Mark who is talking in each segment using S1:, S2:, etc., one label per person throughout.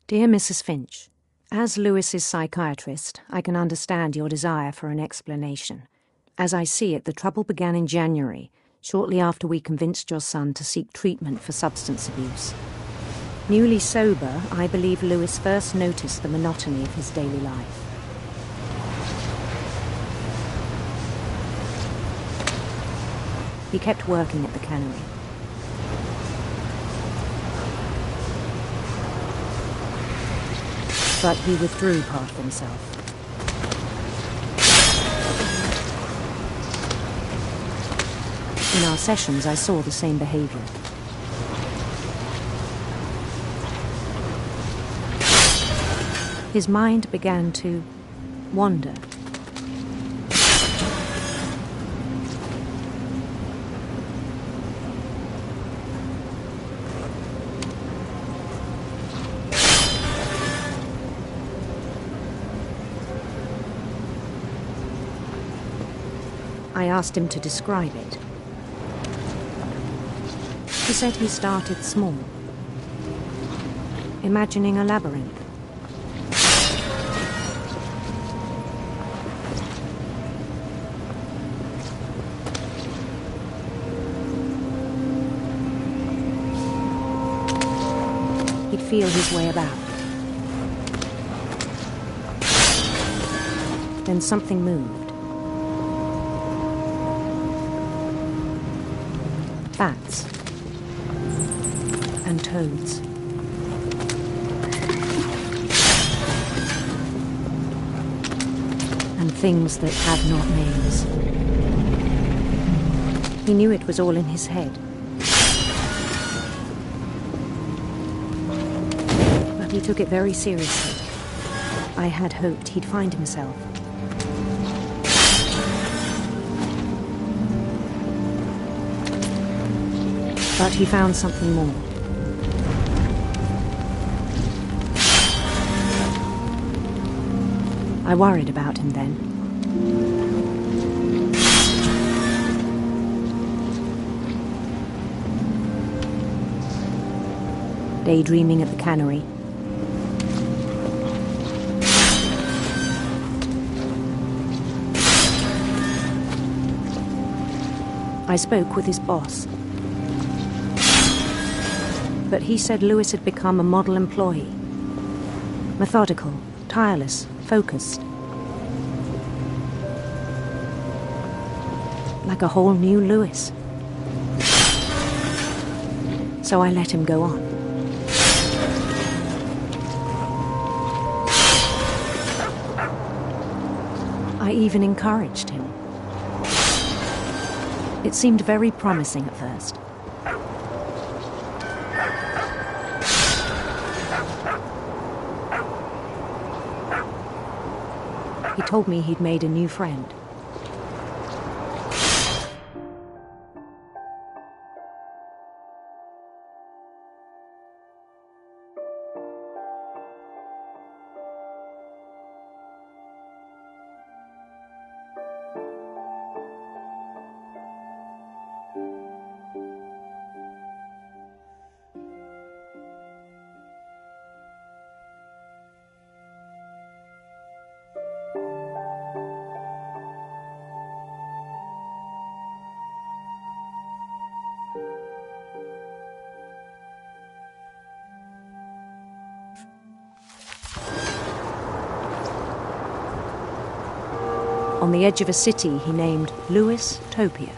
S1: Dear Mrs. Finch, as Lewis's psychiatrist, I can understand your desire for an explanation. As I see it, the trouble began in January, shortly after we convinced your son to seek treatment for substance abuse. Newly sober, I believe Lewis first noticed the monotony of his daily life. He kept working at the cannery. But he withdrew part of himself. In our sessions, I saw the same behavior. His mind began to wander. I asked him to describe it. He said he started small, imagining a labyrinth. He'd feel his way about. Then something moved. Bats and toads. And things that had not names. He knew it was all in his head. But he took it very seriously. I had hoped he'd find himself. But he found something more. I worried about him then. Daydreaming at the cannery. I spoke with his boss. But he said Lewis had become a model employee. Methodical, tireless, focused. Like a whole new Lewis. So I let him go on. I even encouraged him. It seemed very promising at first. He told me he'd made a new friend. On the edge of a city he named Lewis Topia.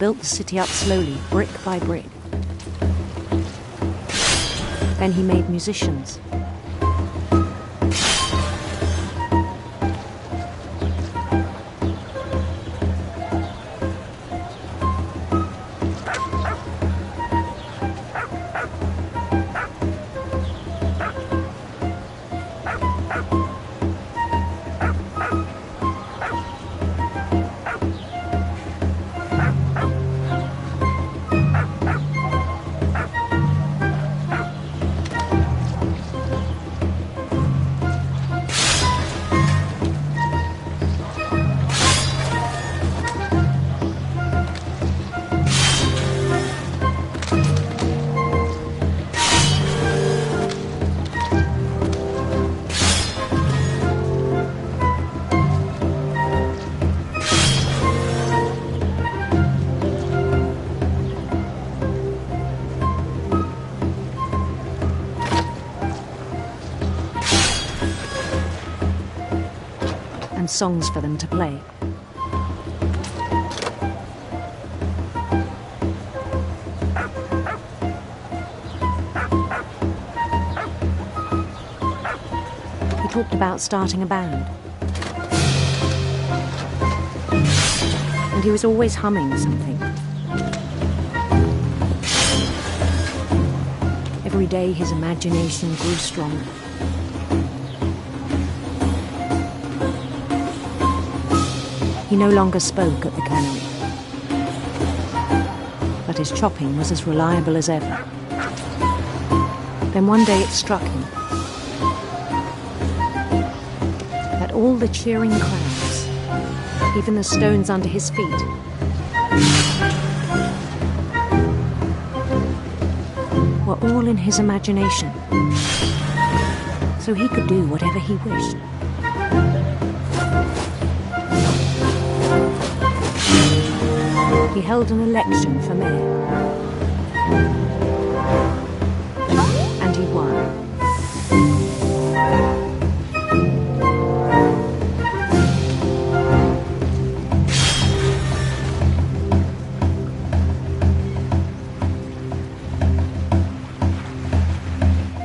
S1: built the city up slowly, brick by brick. Then he made musicians. And songs for them to play. He talked about starting a band. And he was always humming something. Every day his imagination grew stronger. He no longer spoke at the cannery, but his chopping was as reliable as ever. Then one day it struck him that all the cheering crowds, even the stones under his feet, were all in his imagination, so he could do whatever he wished. He held an election for mayor. And he won.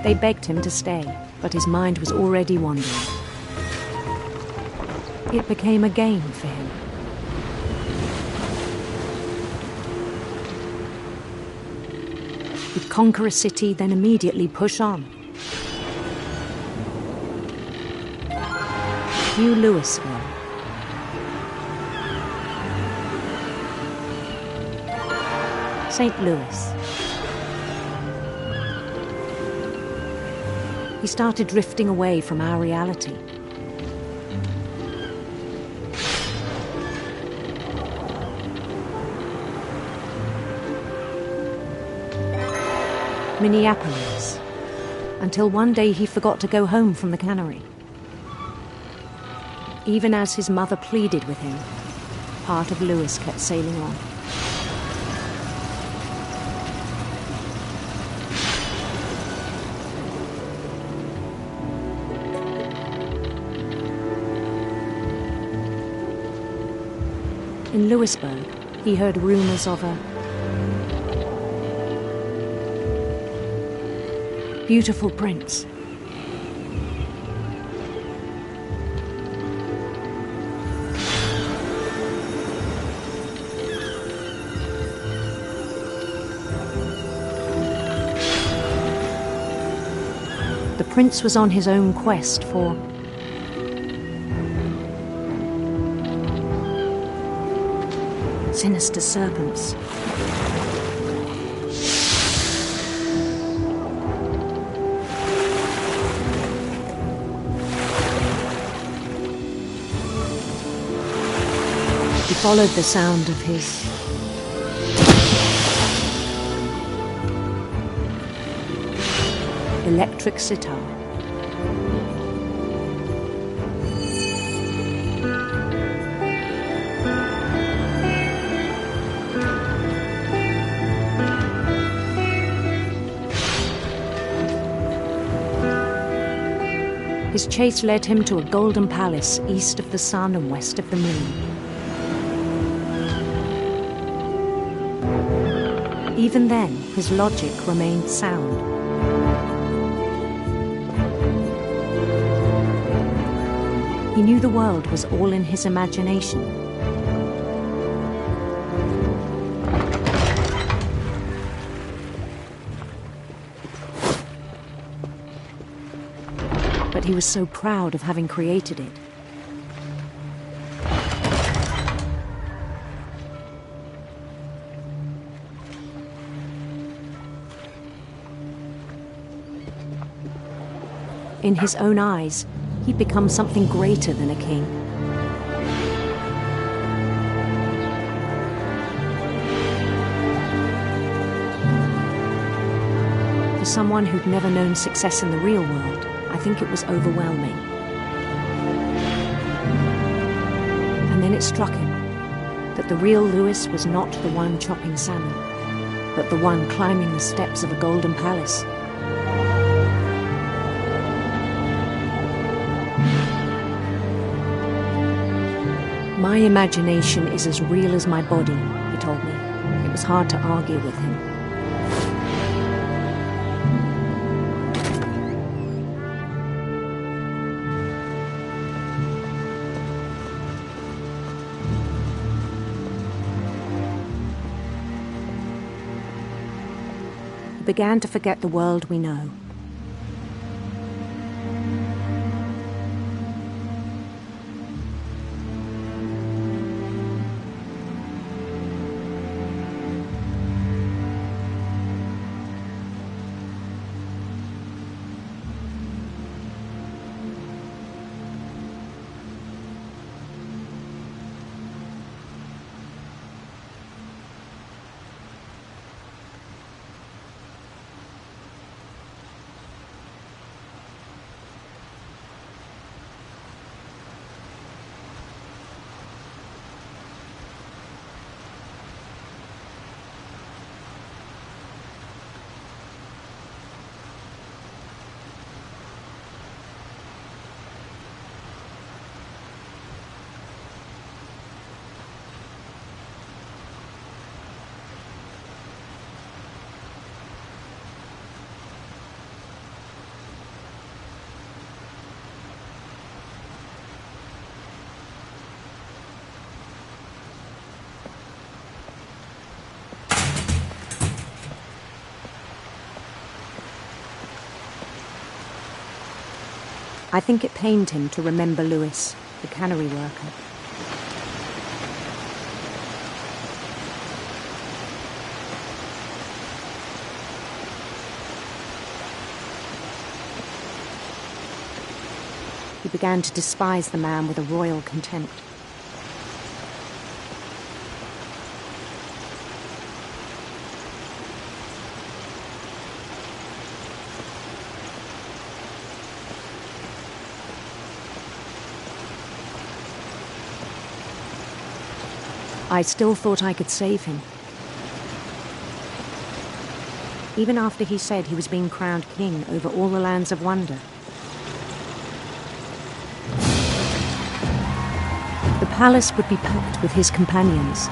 S1: They begged him to stay, but his mind was already wandering. It became a game for him. He'd conquer a city, then immediately push on. New Louisville. St. Louis. He started drifting away from our reality. Minneapolis, until one day he forgot to go home from the cannery. Even as his mother pleaded with him, part of Louis kept sailing on. In Louisburg, he heard rumors of a beautiful prince. The prince was on his own quest for sinister serpents. He followed the sound of his electric sitar. His chase led him to a golden palace east of the sun and west of the moon. even then, his logic remained sound. He knew the world was all in his imagination. But he was so proud of having created it. In his own eyes, he'd become something greater than a king. For someone who'd never known success in the real world, I think it was overwhelming. And then it struck him that the real Lewis was not the one chopping salmon, but the one climbing the steps of a golden palace. My imagination is as real as my body, he told me. It was hard to argue with him. He began to forget the world we know. I think it pained him to remember Lewis, the cannery worker. He began to despise the man with a royal contempt. I still thought I could save him. Even after he said he was being crowned king over all the lands of wonder. The palace would be packed with his companions.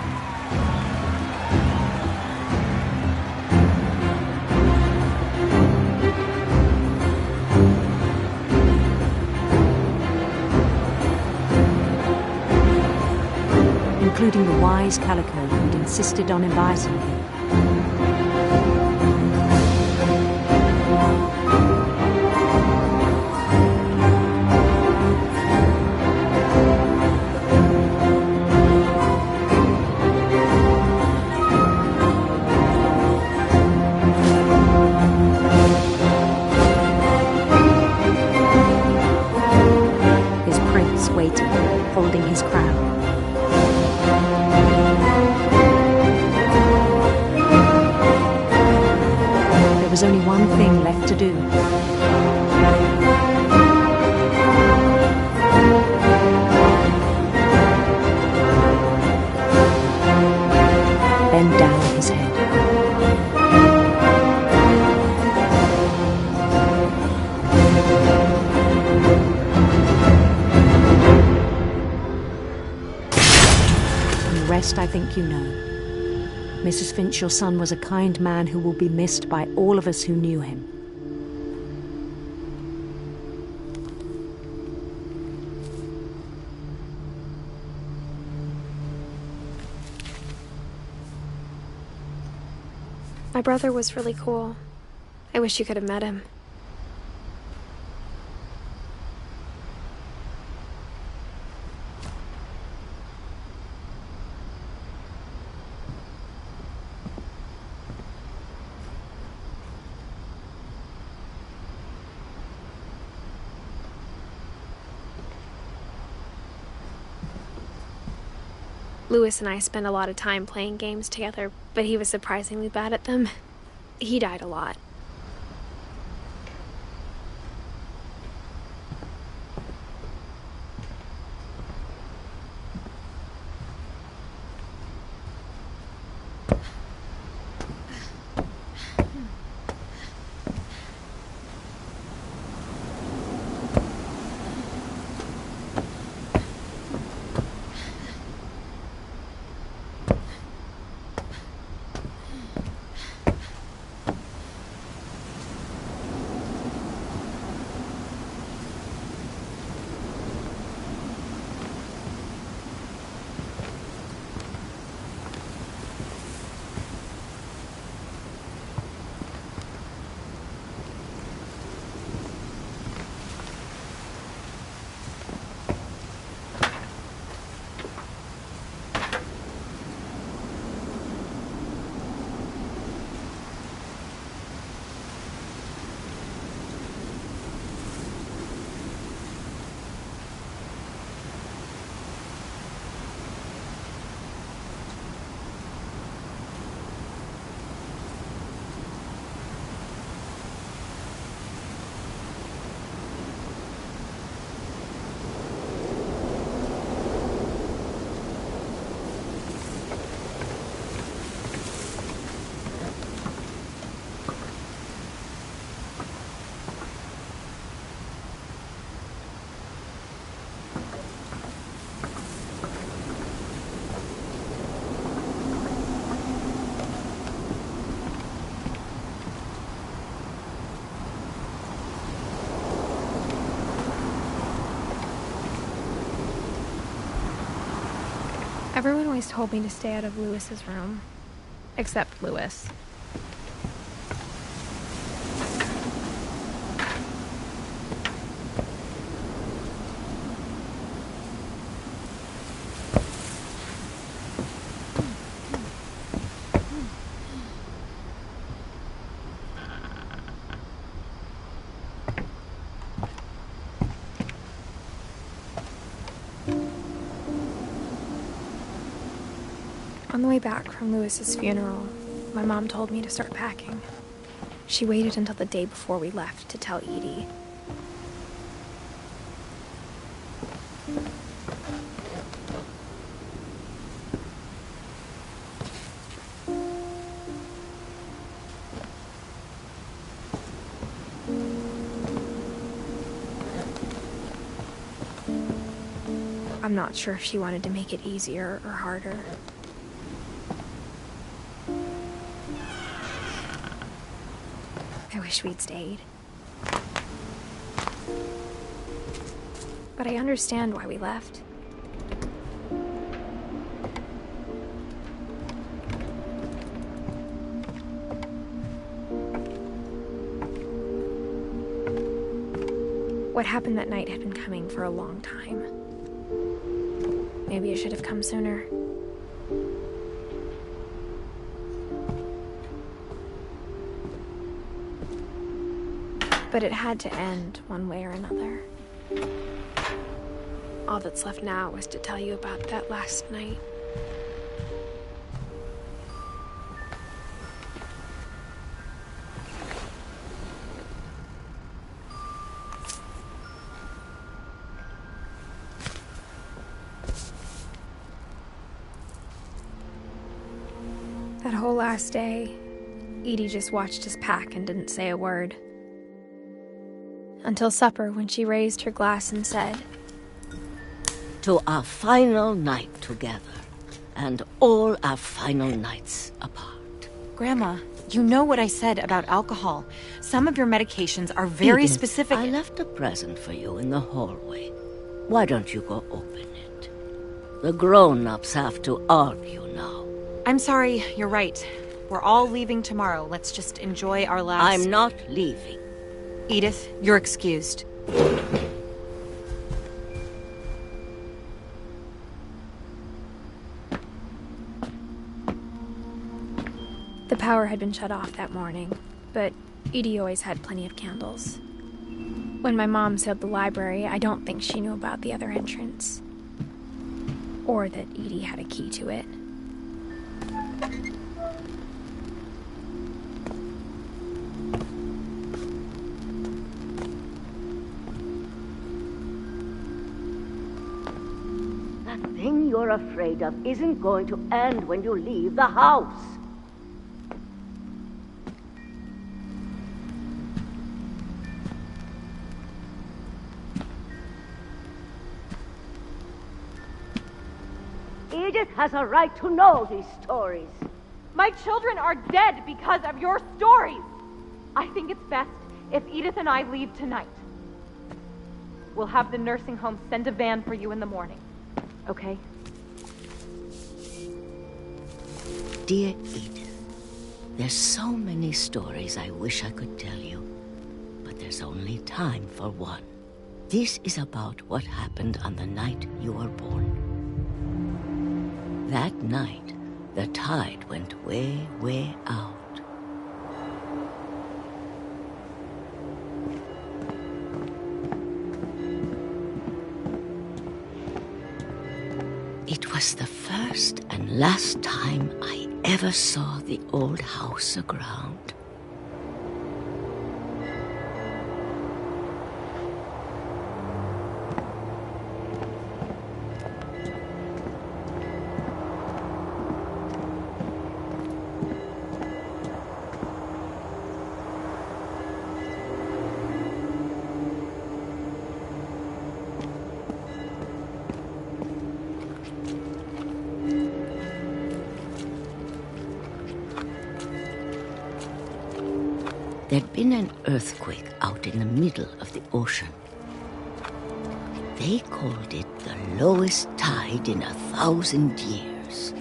S1: Including the wise Calico who'd insisted on advising him. His prince waited, holding his crown. There was only one thing left to do. Bend down his head. And the rest I think you know. Mrs. Finch, your son was a kind man who will be missed by all of us who knew him.
S2: My brother was really cool. I wish you could have met him. Lewis and I spent a lot of time playing games together, but he was surprisingly bad at them. He died a lot. Everyone always told me to stay out of Lewis's room. Except Lewis. On the way back from Lewis's funeral, my mom told me to start packing. She waited until the day before we left to tell Edie. I'm not sure if she wanted to make it easier or harder. I wish we'd stayed. But I understand why we left. What happened that night had been coming for a long time. Maybe it should have come sooner. But it had to end one way or another. All that's left now is to tell you about that last night. That whole last day, Edie just watched us pack and didn't say a word. Until supper, when she raised her glass and said,
S3: "To our final night together. and all our final nights apart.
S4: Grandma, you know what I said about alcohol. Some of your medications are very
S3: Edith,
S4: specific.
S3: I left a present for you in the hallway. Why don't you go open it? The grown-ups have to argue now.
S4: I'm sorry, you're right. We're all leaving tomorrow. Let's just enjoy our last...
S3: I'm not leaving.
S4: Edith, you're excused.
S2: The power had been shut off that morning, but Edie always had plenty of candles. When my mom sealed the library, I don't think she knew about the other entrance. Or that Edie had a key to it.
S3: That thing you're afraid of isn't going to end when you leave the house. Edith has a right to know these stories.
S5: My children are dead because of your stories. I think it's best if Edith and I leave tonight. We'll have the nursing home send a van for you in the morning. Okay?
S3: Dear Edith, there's so many stories I wish I could tell you, but there's only time for one. This is about what happened on the night you were born. That night, the tide went way, way out. It was the first and last time I ever saw the old house aground. There'd been an earthquake out in the middle of the ocean. They called it the lowest tide in 1,000 years.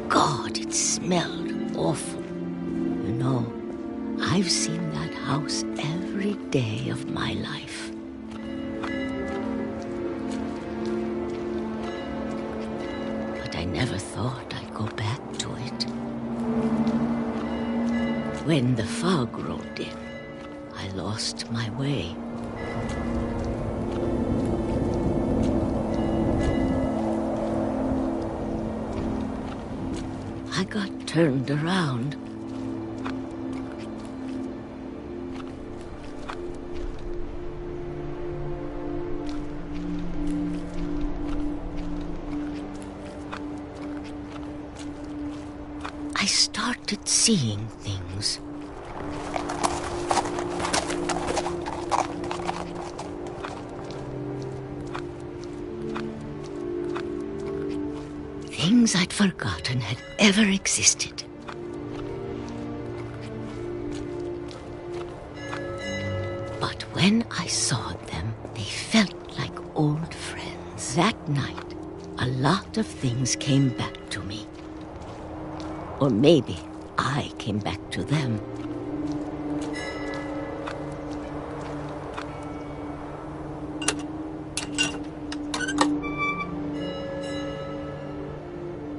S3: God, it smelled awful. You know, I've seen that house every day of my life. But I never thought I'd go back to it. When the fog rolled in, I lost my way. I got turned around. I started seeing things. Things I'd forgotten had ever existed. But when I saw them, they felt like old friends. That night, a lot of things came back to me. Or maybe I came back to them.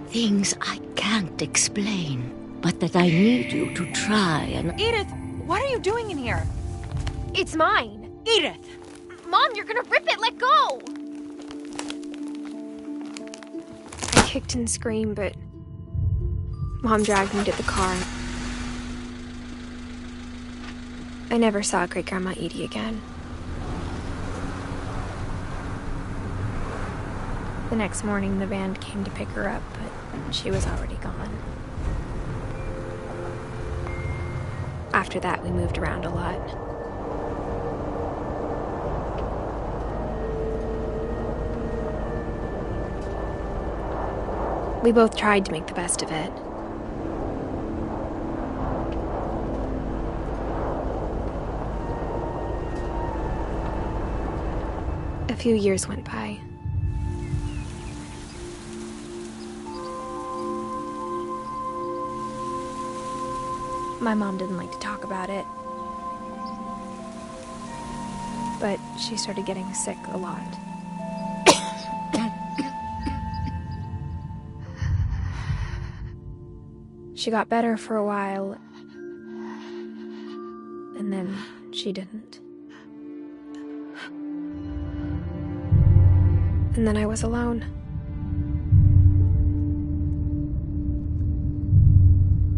S3: Things I can't explain, but that I need you to try and...
S4: Edith, what are you doing in here?
S2: It's mine!
S4: Edith!
S2: Mom, you're gonna rip it! Let go! I kicked and screamed, but Mom dragged me to the car. I never saw Great-Grandma Edie again. The next morning, the van came to pick her up, but she was already gone. After that, we moved around a lot. We both tried to make the best of it. A few years went by. My mom didn't like to talk about it, but she started getting sick a lot. She got better for a while, and then she didn't. And then I was alone.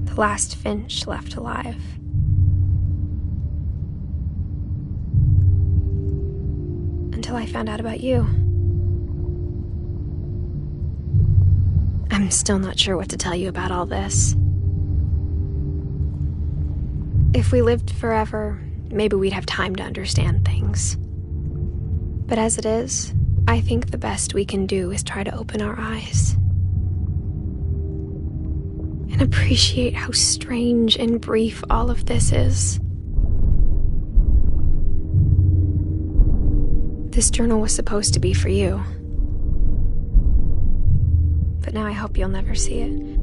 S2: The last Finch left alive. Until I found out about you. I'm still not sure what to tell you about all this. If we lived forever, maybe we'd have time to understand things. But as it is, I think the best we can do is try to open our eyes. And appreciate how strange and brief all of this is. This journal was supposed to be for you. But now I hope you'll never see it.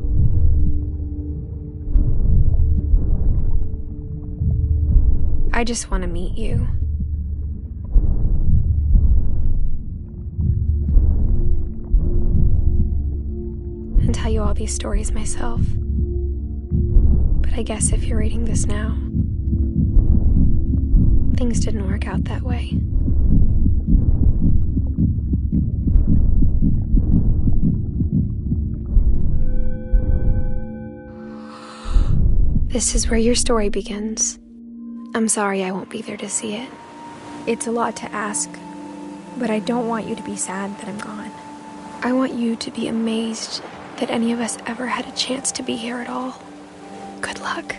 S2: I just want to meet you. And tell you all these stories myself. But I guess if you're reading this now, things didn't work out that way. This is where your story begins. I'm sorry I won't be there to see it. It's a lot to ask, but I don't want you to be sad that I'm gone. I want you to be amazed that any of us ever had a chance to be here at all. Good luck.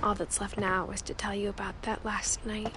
S2: All that's left now is to tell you about that last night.